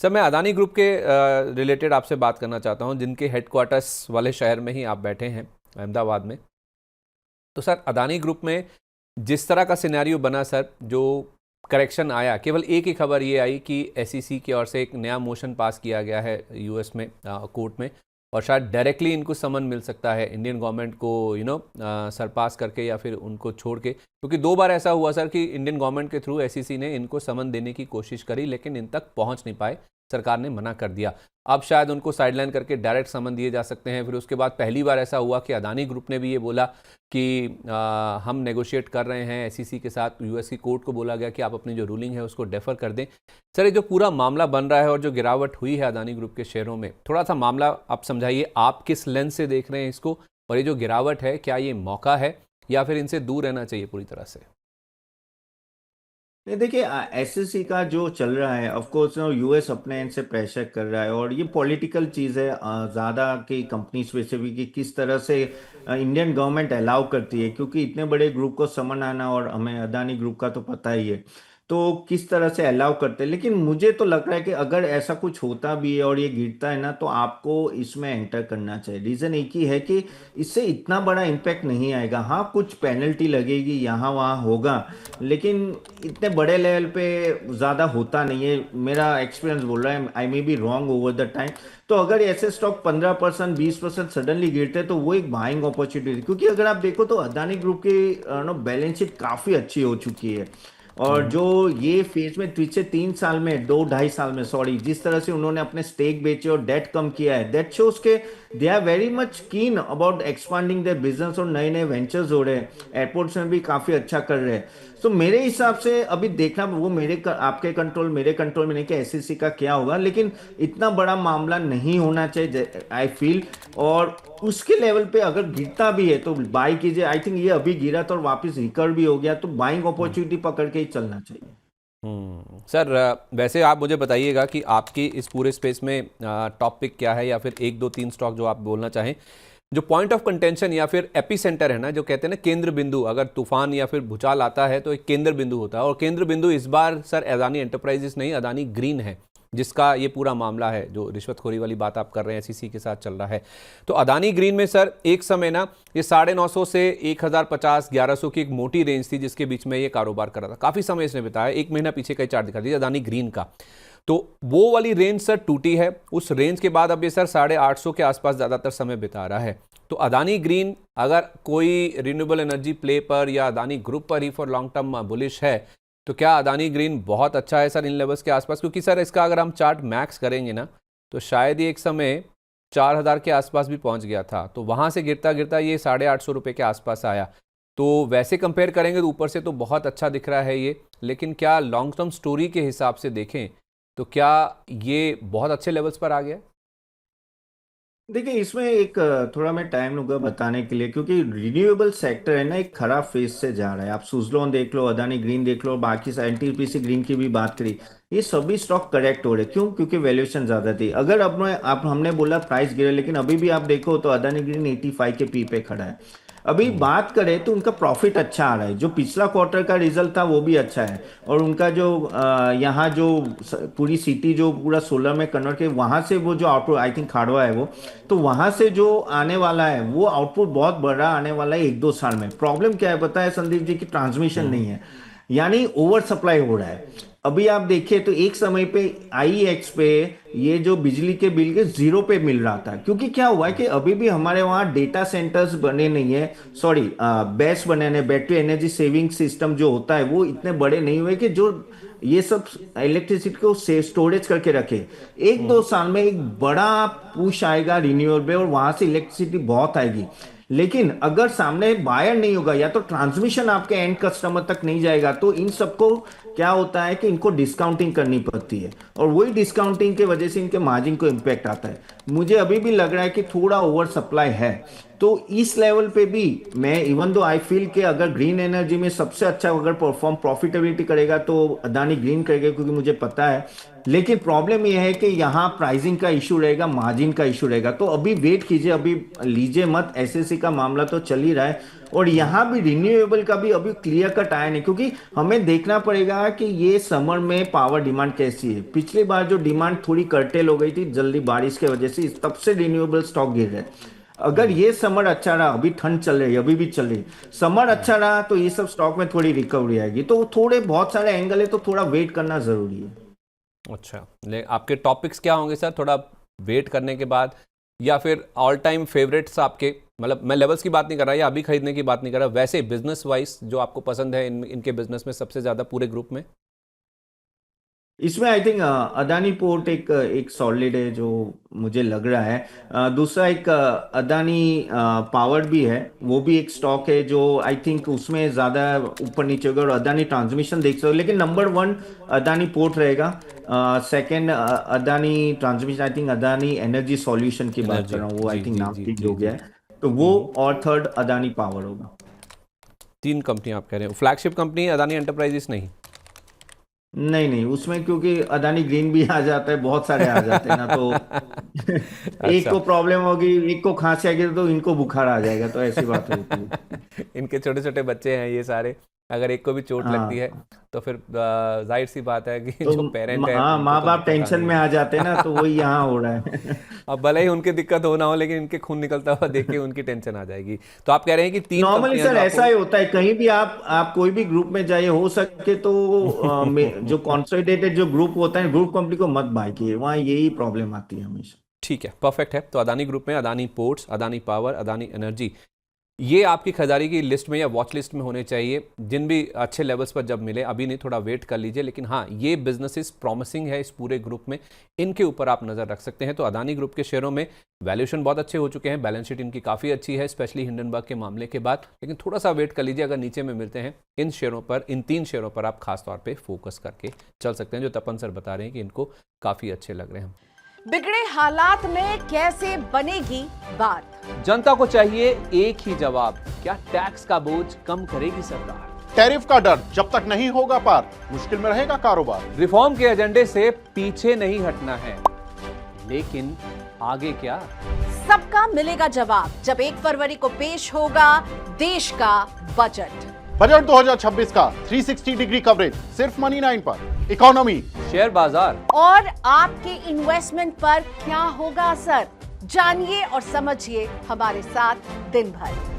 Sir मैं Adani group के related आपसे बात करना चाहता हूं, जिनके हेडक्वार्टर्स वाले शहर में ही आप बैठे हैं, अहमदाबाद में। तो सर अदानी ग्रुप में जिस तरह का सिनेरियो बना सर, जो करेक्शन आया, केवल एक ही खबर ये आई कि एसईसी की ओर से एक नया मोशन पास किया गया है यूएस में कोर्ट में, और शायद डायरेक्टली इनको समन मिल सकता है इंडियन गवर्नमेंट को सरपास करके या फिर उनको छोड़ के, क्योंकि 2 बार ऐसा हुआ सर कि इंडियन गवर्नमेंट के थ्रू एसईसी ने इनको समन देने की कोशिश करी, लेकिन इन तक पहुंच नहीं पाए, सरकार ने मना कर दिया। अब शायद उनको साइडलाइन करके डायरेक्ट समन दिए जा सकते हैं। फिर उसके बाद पहली बार ऐसा हुआ कि अदानी ग्रुप ने भी ये बोला कि हम नेगोशिएट कर रहे हैं एसईसी के साथ। यूएस की कोर्ट को बोला गया कि आप अपनी जो रूलिंग है उसको डेफर कर दें। सर ये जो पूरा मामला बन रहा है और जो गिरावट हुई है अदानी ग्रुप के शेयरों में, थोड़ा सा मामला आप समझाइए, आप किस लेंस से देख रहे हैं इसको, और ये जो गिरावट है क्या ये मौका है या फिर इनसे दूर रहना चाहिए पूरी तरह से? नहीं, देखिए एसएससी का जो चल रहा है, ऑफ कोर्स यूएस अपने एंड से प्रेशर कर रहा है और ये पॉलिटिकल चीज़ है ज़्यादा कि कंपनी स्पेसिफिक कि किस तरह से इंडियन गवर्नमेंट अलाउ करती है, क्योंकि इतने बड़े ग्रुप को समन आना, और हमें अदानी ग्रुप का तो पता ही है, तो किस तरह से अलाउ करते हैं। लेकिन मुझे तो लग रहा है कि अगर ऐसा कुछ होता भी है और ये गिरता है ना, तो आपको इसमें एंटर करना चाहिए। रीज़न एक ही है कि इससे इतना बड़ा इम्पैक्ट नहीं आएगा। हाँ, कुछ पेनल्टी लगेगी यहाँ वहाँ होगा, लेकिन इतने बड़े लेवल पे ज़्यादा होता नहीं है। मेरा एक्सपीरियंस बोल रहा है, I may be wrong over the time. तो अगर ऐसे स्टॉक 15% 20% सडनली गिरते हैं तो वो एक बाइंग अपॉर्चुनिटी, क्योंकि अगर आप देखो तो अदानी ग्रुप की बैलेंस शीट काफ़ी अच्छी हो चुकी है। और जो ये फेज में पिछले 3 साल में, 2 ढाई साल में सॉरी, जिस तरह से उन्होंने अपने स्टेक बेचे और डेट कम किया है, दैट शोज के they are very much keen about expanding their business, और नए नए वेंचर्स हो रहे हैं, एयरपोर्ट्स में भी काफी अच्छा कर रहे हैं। तो मेरे हिसाब से अभी देखना वो आपके कंट्रोल, मेरे कंट्रोल में नहीं कि एसईसी का क्या होगा, लेकिन इतना बड़ा मामला नहीं होना चाहिए आई फील। और उसके लेवल पे अगर गिरता भी है तो बाई कीजिए। आई थिंक ये अभी गिरा था और वापस रिकवर भी हो गया, तो बाइंग अपॉर्चुनिटी पकड़ के ही चलना चाहिए। सर वैसे आप मुझे बताइएगा कि आपकी इस पूरे स्पेस में टॉपिक क्या है, या फिर 1 2 3 स्टॉक जो आप बोलना चाहें, जो पॉइंट ऑफ कंटेंशन या फिर एपी सेंटर है ना, जो कहते हैं ना केंद्र बिंदु, अगर तूफान या फिर भूचाल आता है तो एक केंद्र बिंदु होता है, और केंद्र बिंदु इस बार सर अदानी एंटरप्राइजेस नहीं, अदानी ग्रीन है, जिसका ये पूरा मामला है, जो रिश्वतखोरी वाली बात आप कर रहे हैं एसईसी के साथ चल रहा है। तो अदानी ग्रीन में सर एक समय ना ये 950 से 1050 1100 की एक मोटी रेंज थी, जिसके बीच में ये कारोबार कर रहा था। काफ़ी समय इसने बताया, 1 महीना पीछे का चार्ट दिखा दीजिए अदानी ग्रीन का। तो वो वाली रेंज सर टूटी है, उस रेंज के बाद अब ये सर 850 के आसपास ज़्यादातर समय बिता रहा है। तो अदानी ग्रीन अगर कोई रिन्यूएबल एनर्जी प्ले पर या अदानी ग्रुप पर ही फॉर लॉन्ग टर्म बुलिश है, तो क्या अदानी ग्रीन बहुत अच्छा है सर इन लेवल्स के आसपास? क्योंकि सर इसका अगर हम चार्ट मैक्स करेंगे ना, तो शायद ये एक समय 4000 के आसपास भी पहुंच गया था, तो वहां से गिरता गिरता ये 850 रुपये के आसपास आया। तो वैसे कंपेयर करेंगे तो ऊपर से तो बहुत अच्छा दिख रहा है ये, लेकिन क्या लॉन्ग टर्म स्टोरी के हिसाब से देखें तो क्या ये बहुत अच्छे लेवल्स पर आ गया? देखिए, इसमें एक थोड़ा मैं टाइम लूंगा बताने के लिए, क्योंकि रिन्यूएबल सेक्टर है ना, एक खराब फेज से जा रहा है। आप सुजलॉन देख लो, अदानी ग्रीन देख लो, बाकी एनटीपीसी ग्रीन की भी बात करी, ये सभी स्टॉक करेक्ट हो रहे। क्यों? क्योंकि वैल्यूएशन ज्यादा थी। अगर अपने आप हमने बोला प्राइस गिरे, लेकिन अभी भी आप देखो तो अदानी ग्रीन 85 के पी पे खड़ा है। अभी बात करें तो उनका प्रॉफिट अच्छा आ रहा है, जो पिछला क्वार्टर का रिजल्ट था वो भी अच्छा है, और उनका जो यहाँ जो पूरी सिटी जो पूरा सोलर में कन्वर्ट के, वहां से वो जो आउटपुट आई थिंक खाड़वा है वो, तो वहां से जो आने वाला है वो आउटपुट बहुत बड़ा आने वाला है 1 2 साल में। प्रॉब्लम क्या है पता है संदीप जी, की ट्रांसमिशन नहीं है, यानी ओवर सप्लाई हो रहा है। अभी आप देखिए तो एक समय पे आईएक्स पे ये जो बिजली के बिल के 0 पे मिल रहा था, क्योंकि क्या हुआ है कि अभी भी हमारे वहाँ डेटा सेंटर्स बने नहीं है, सॉरी बैस बने नहीं, बैटरी एनर्जी सेविंग सिस्टम जो होता है वो इतने बड़े नहीं हुए कि जो ये सब इलेक्ट्रिसिटी को स्टोरेज करके रखे। 1 2 साल में एक बड़ा पुश आएगा रिन्यूएबल, और वहां से इलेक्ट्रिसिटी बहुत आएगी। लेकिन अगर सामने बायर नहीं होगा या तो ट्रांसमिशन आपके एंड कस्टमर तक नहीं जाएगा, तो इन सबको क्या होता है कि इनको डिस्काउंटिंग करनी पड़ती है, और वही डिस्काउंटिंग के वजह से इनके मार्जिन को इम्पैक्ट आता है। मुझे अभी भी लग रहा है कि थोड़ा ओवर सप्लाई है। तो इस लेवल पे भी मैं, इवन दो आई फील कि अगर ग्रीन एनर्जी में सबसे अच्छा अगर परफॉर्म प्रॉफिटेबिलिटी करेगा तो अदानी ग्रीन करेगा, क्योंकि मुझे पता है। लेकिन प्रॉब्लम यह है कि यहाँ प्राइसिंग का इशू रहेगा, मार्जिन का इशू रहेगा। तो अभी वेट कीजिए, अभी लीजिए मत, एसएससी का मामला तो चल ही रहा है, और यहाँ भी रिन्यूएबल का भी अभी क्लियर कट आया नहीं, क्योंकि हमें देखना पड़ेगा कि ये समर में पावर डिमांड कैसी है। पिछली बार जो डिमांड थोड़ी कर्टेल हो गई थी जल्दी बारिश की वजह से, तब से रिन्यूएबल स्टॉक गिर रहे। अगर ये समर अच्छा रहा, अभी ठंड चल रही है, अभी भी चल रही, समर अच्छा रहा तो ये सब स्टॉक में थोड़ी रिकवरी आएगी। तो थोड़े बहुत सारे एंगल है, तो थोड़ा वेट करना जरूरी है। अच्छा, आपके टॉपिक्स क्या होंगे सर, थोड़ा वेट करने के बाद, या फिर ऑल टाइम फेवरेट्स आपके? मतलब मैं लेवल्स की बात नहीं कर रहा या अभी खरीदने की बात नहीं कर रहा, वैसे बिजनेस वाइज जो आपको पसंद है इनके बिजनेस में सबसे ज्यादा पूरे ग्रुप में? इसमें आई थिंक अदानी पोर्ट एक सॉलिड है जो मुझे लग रहा है। दूसरा एक अदानी पावर भी है, वो भी एक स्टॉक है जो आई थिंक उसमें ज्यादा ऊपर नीचे होगा। और अदानी ट्रांसमिशन देख सकते हो, लेकिन नंबर वन अदानी पोर्ट रहेगा। Second Adani transmission, I think Adani energy solution की बात कर एनर्जी, रहा हूँ, वो आई जी थिंक जी नाम जी चेंज जी हो जी। गया है, तो वो। और थर्ड अदानी पावर होगा। 3 कंपनी आप कह रहे हो, फ्लैगशिप कंपनी अदानी एंटरप्राइजेस नहीं? नहीं नहीं, उसमें क्योंकि अदानी ग्रीन भी आ जाता है, बहुत सारे आ जाते हैं ना, तो एक अच्छा। को प्रॉब्लम होगी, एक को खांसी आएगी, तो इनको बुखार आ जाएगा, तो ऐसी बात होती है। इनके छोटे छोटे बच्चे हैं ये सारे, अगर एक को भी चोट लगती है हाँ, तो फिर जाहिर सी बात है कि तो जो पेरेंट है हाँ, उनको माँ तो बाप दिक्कत टेंशन आनी में है। आ जाते हैं ना, तो वही यहाँ हो रहा है। अब भले ही उनकी दिक्कत हो ना हो, लेकिन इनके खून निकलता हुआ देख के उनकी टेंशन आ जाएगी। तो आप कह रहे हैं कि 3 नॉर्मली कंपनियां सर जो ऐसा आपको ही होता है, कहीं भी आप कोई भी ग्रुप में जाइए, हो सके तो जो कॉन्सोलिडेटेड जो ग्रुप होता है, ग्रुप कंपनी को मत बाय कीजिए, वहाँ यही प्रॉब्लम आती है हमेशा। ठीक है, परफेक्ट है। तो अदानी ग्रुप में Adani ports, Adani power, Adani energy, ये आपकी खरीदारी की लिस्ट में या वॉच लिस्ट में होने चाहिए, जिन भी अच्छे लेवल्स पर जब मिले, अभी नहीं, थोड़ा वेट कर लीजिए। लेकिन हाँ, ये बिजनेसेस प्रॉमिसिंग है इस पूरे ग्रुप में, इनके ऊपर आप नज़र रख सकते हैं। तो अदानी ग्रुप के शेयरों में वैल्यूएशन बहुत अच्छे हो चुके हैं, बैलेंस शीट इनकी काफ़ी अच्छी है, स्पेशली हिंडनबर्ग के मामले के बाद। लेकिन थोड़ा सा वेट कर लीजिए, अगर नीचे में मिलते हैं इन शेयरों पर, इन 3 शेयरों पर आप खास तौर पर फोकस करके चल सकते हैं, जो तपन सर बता रहे हैं कि इनको काफ़ी अच्छे लग रहे हैं। बिगड़े हालात में कैसे बनेगी बात? जनता को चाहिए एक ही जवाब, क्या टैक्स का बोझ कम करेगी सरकार? टैरिफ का डर जब तक नहीं होगा पार, मुश्किल में रहेगा कारोबार। रिफॉर्म के एजेंडे से पीछे नहीं हटना है, लेकिन आगे क्या? सबका मिलेगा जवाब जब 1 फरवरी को पेश होगा देश का बजट। बजट 2026 का 360 डिग्री कवरेज सिर्फ मनी 9 पर। इकोनॉमी, शेयर बाजार और आपके इन्वेस्टमेंट पर क्या होगा असर, जानिए और समझिए हमारे साथ दिन भर।